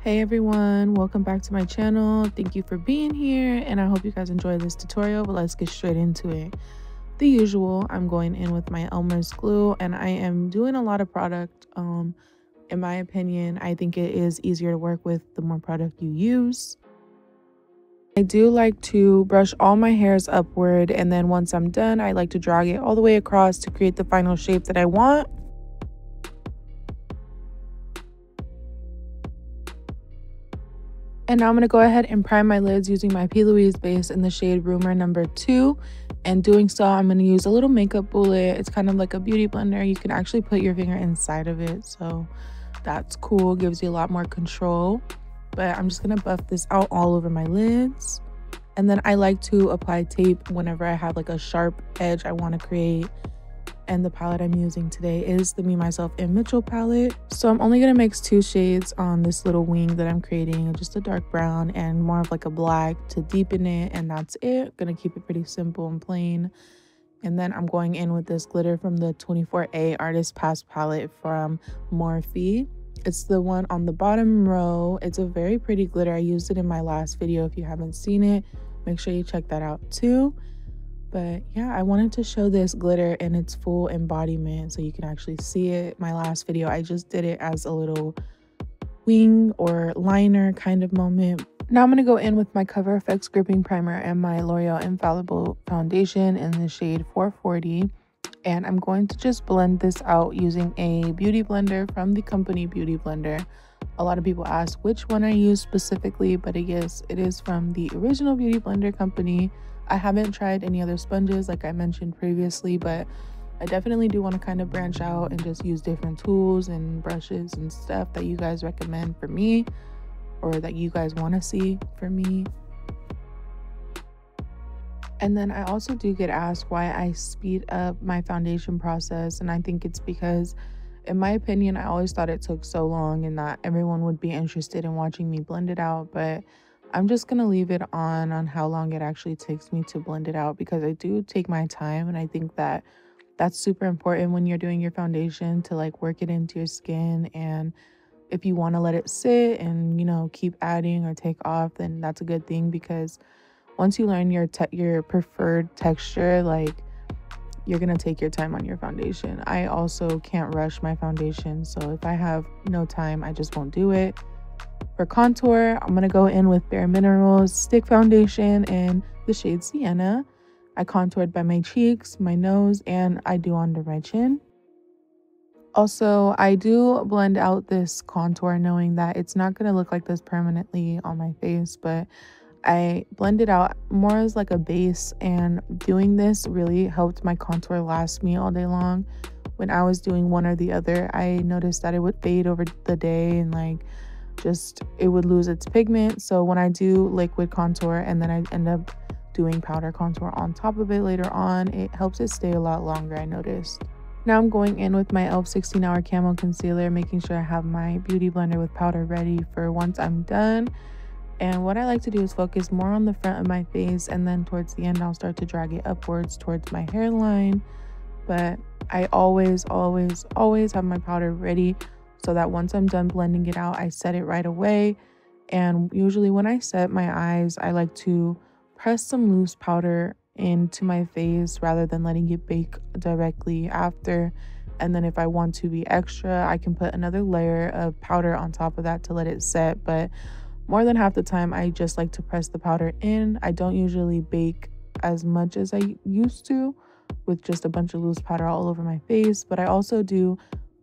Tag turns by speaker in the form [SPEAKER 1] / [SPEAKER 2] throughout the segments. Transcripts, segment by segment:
[SPEAKER 1] Hey everyone, welcome back to my channel. Thank you for being here and I hope you guys enjoy this tutorial, but let's get straight into it. The usual, I'm going in with my Elmer's glue and I am doing a lot of product. In my opinion, I think it is easier to work with the more product you use. I do like to brush all my hairs upward, and then once I'm done, I like to drag it all the way across to create the final shape that I want. And now I'm going to go ahead and prime my lids using my P. Louise base in the shade Rumor number 2. And doing so, I'm going to use a little makeup bullet. It's kind of like a beauty blender. You can actually put your finger inside of it. So that's cool. Gives you a lot more control. But I'm just going to buff this out all over my lids. And then I like to apply tape whenever I have like a sharp edge I want to create. And the palette I'm using today is the Me, Myself, and Mitchell palette. So I'm only going to mix 2 shades on this little wing that I'm creating, just a dark brown and more of like a black to deepen it, and that's it. Gonna keep it pretty simple and plain. And then I'm going in with this glitter from the 24A Artist Pass palette from Morphe. It's the one on the bottom row. It's a very pretty glitter. I used it in my last video. If you haven't seen it, make sure you check that out too. But yeah, I wanted to show this glitter in its full embodiment so you can actually see it. My last video, I just did it as a little wing or liner kind of moment. Now I'm going to go in with my Cover FX gripping primer and my L'Oreal Infallible foundation in the shade 440. And I'm going to just blend this out using a beauty blender from the company Beauty Blender. A lot of people ask which one I use specifically, but I guess it is from the original Beauty Blender company. I haven't tried any other sponges like I mentioned previously, but I definitely do want to kind of branch out and just use different tools and brushes and stuff that you guys recommend for me or that you guys want to see for me. And then I also do get asked why I speed up my foundation process, and I think it's because, in my opinion, I always thought it took so long and that everyone would be interested in watching me blend it out, but I'm just going to leave it on how long it actually takes me to blend it out, because I do take my time, and I think that that's super important when you're doing your foundation, to like work it into your skin. And if you want to let it sit and, you know, keep adding or take off, then that's a good thing, because once you learn your preferred texture, like, you're going to take your time on your foundation. I also can't rush my foundation, so if I have no time, I just won't do it. For contour, I'm going to go in with Bare Minerals Stick Foundation in the shade Sienna. I contoured by my cheeks, my nose, and I do under my chin. Also, I do blend out this contour knowing that it's not going to look like this permanently on my face, but I blend it out more as like a base, and doing this really helped my contour last me all day long. When I was doing one or the other, I noticed that it would fade over the day and like just it would lose its pigment. So when I do liquid contour and then I end up doing powder contour on top of it later on, it helps it stay a lot longer, I noticed. Now I'm going in with my e.l.f. 16-Hour Camo Concealer, making sure I have my beauty blender with powder ready for once I'm done. And what I like to do is focus more on the front of my face, and then towards the end I'll start to drag it upwards towards my hairline. But I always have my powder ready, so that once I'm done blending it out, I set it right away. And usually when I set my eyes, I like to press some loose powder into my face rather than letting it bake directly after. And then if I want to be extra, I can put another layer of powder on top of that to let it set. But more than half the time, I just like to press the powder in. I don't usually bake as much as I used to with just a bunch of loose powder all over my face, but I also do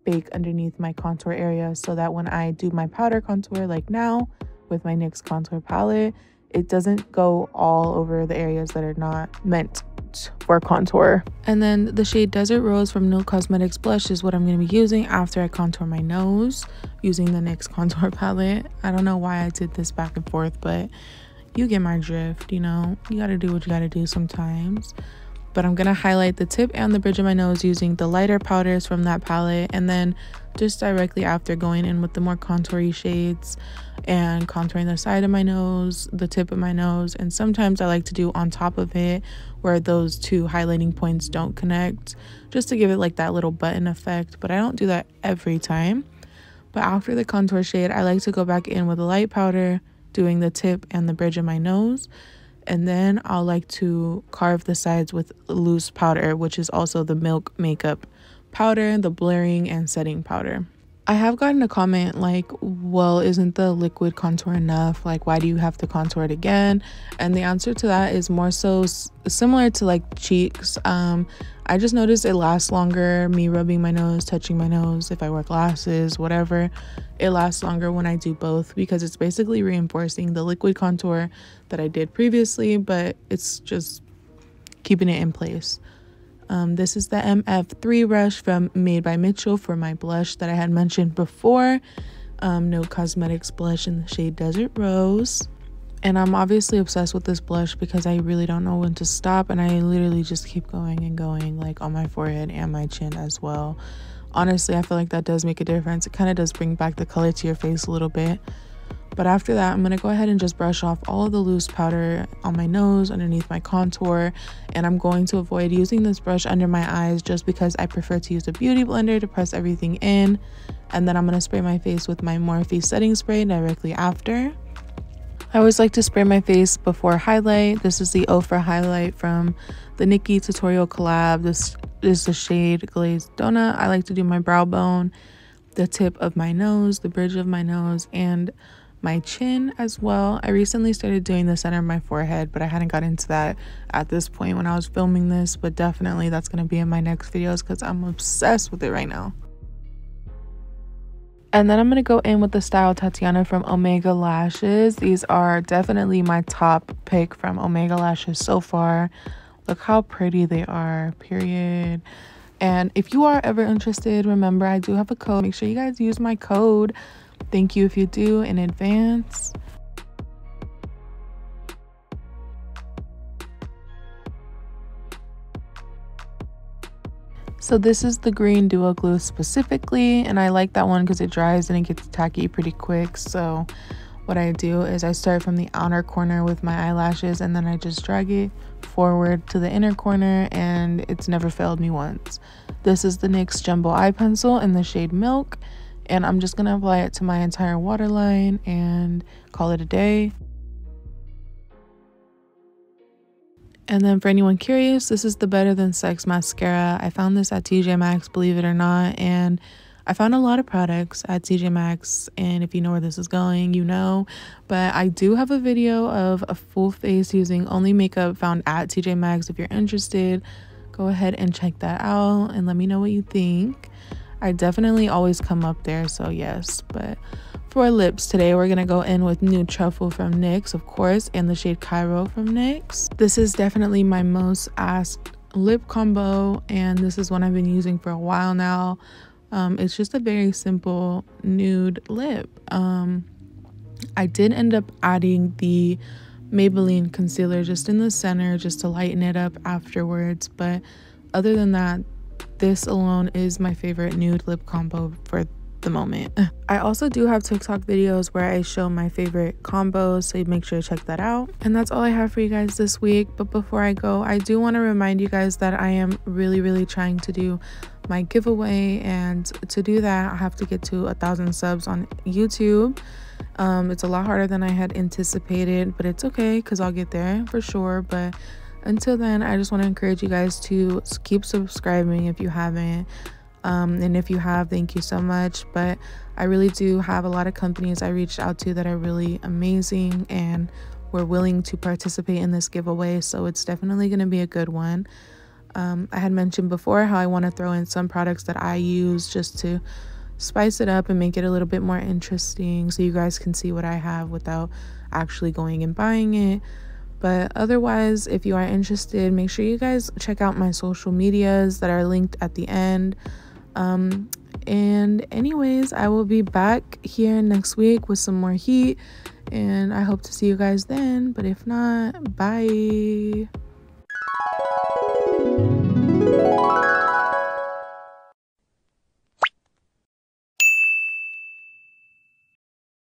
[SPEAKER 1] bake underneath my contour area so that when I do my powder contour, like now with my NYX contour palette, it doesn't go all over the areas that are not meant for contour. And then the shade Desert Rose from New Cosmetics Blush is what I'm going to be using after I contour my nose using the NYX contour palette. I don't know why I did this back and forth, but you get my drift. You know, you got to do what you got to do sometimes. But I'm going to highlight the tip and the bridge of my nose using the lighter powders from that palette, and then just directly after going in with the more contoury shades and contouring the side of my nose, the tip of my nose, and sometimes I like to do on top of it where those two highlighting points don't connect, just to give it like that little button effect, but I don't do that every time. But after the contour shade, I like to go back in with a light powder, doing the tip and the bridge of my nose. And then I'll like to carve the sides with loose powder, which is also the Milk Makeup powder, the blurring and setting powder. I have gotten a comment like, well, isn't the liquid contour enough? Like, why do you have to contour it again? And the answer to that is more so similar to like cheeks. I just noticed it lasts longer, me rubbing my nose, touching my nose, if I wear glasses, whatever. It lasts longer when I do both because it's basically reinforcing the liquid contour that I did previously, but it's just keeping it in place. This is the MF3 brush from Made by Mitchell for my blush that I had mentioned before. No Cosmetics blush in the shade Desert Rose. And I'm obviously obsessed with this blush because I really don't know when to stop, and I literally just keep going and going, like on my forehead and my chin as well. Honestly, I feel like that does make a difference. It kind of does bring back the color to your face a little bit. But after that, I'm going to go ahead and just brush off all of the loose powder on my nose, underneath my contour. And I'm going to avoid using this brush under my eyes just because I prefer to use a beauty blender to press everything in. And then I'm going to spray my face with my Morphe setting spray directly after. I always like to spray my face before highlight. This is the Ofra highlight from the Nikki tutorial collab. This is the shade Glazed Donut. I like to do my brow bone, the tip of my nose, the bridge of my nose, and my chin as well. I recently started doing the center of my forehead, but I hadn't got into that at this point when I was filming this, but definitely that's going to be in my next videos because I'm obsessed with it right now. And then I'm going to go in with the Style Tatiana from Omega Lashes. These are definitely my top pick from Omega Lashes so far. Look how pretty they are, period. And if you are ever interested, remember I do have a code. Make sure you guys use my code. Thank you if you do in advance. So this is the green duo glue specifically, and I like that one because it dries and it gets tacky pretty quick. So what I do is I start from the outer corner with my eyelashes, and then I just drag it forward to the inner corner, and it's never failed me once. This is the NYX Jumbo Eye Pencil in the shade Milk, and I'm just going to apply it to my entire waterline and call it a day. And then for anyone curious, this is the Better Than Sex mascara. I found this at TJ Maxx, believe it or not, and I found a lot of products at TJ Maxx, and if you know where this is going, you know. But I do have a video of a full face using only makeup found at TJ Maxx. If you're interested, go ahead and check that out and let me know what you think. I definitely always come up there, so yes. But for lips today, we're gonna go in with Nude Truffle from NYX, of course, and the shade Cairo from NYX. This is definitely my most asked lip combo, and this is one I've been using for a while now. It's just a very simple nude lip. I did end up adding the Maybelline concealer just in the center just to lighten it up afterwards, but other than that, this alone is my favorite nude lip combo for the moment. I also do have TikTok videos where I show my favorite combos, so make sure to check that out. And that's all I have for you guys this week. But before I go, I do want to remind you guys that I am really trying to do my giveaway, and to do that I have to get to 1,000 subs on YouTube. It's a lot harder than I had anticipated, but it's okay because I'll get there for sure. But until then, I just want to encourage you guys to keep subscribing if you haven't. And if you have, thank you so much. But I really do have a lot of companies I reached out to that are really amazing and were willing to participate in this giveaway, so it's definitely going to be a good one. I had mentioned before how I want to throw in some products that I use just to spice it up and make it a little bit more interesting so you guys can see what I have without actually going and buying it. But otherwise, if you are interested, make sure you guys check out my social medias that are linked at the end. And anyways, I will be back here next week with some more heat, and I hope to see you guys then. But if not, bye.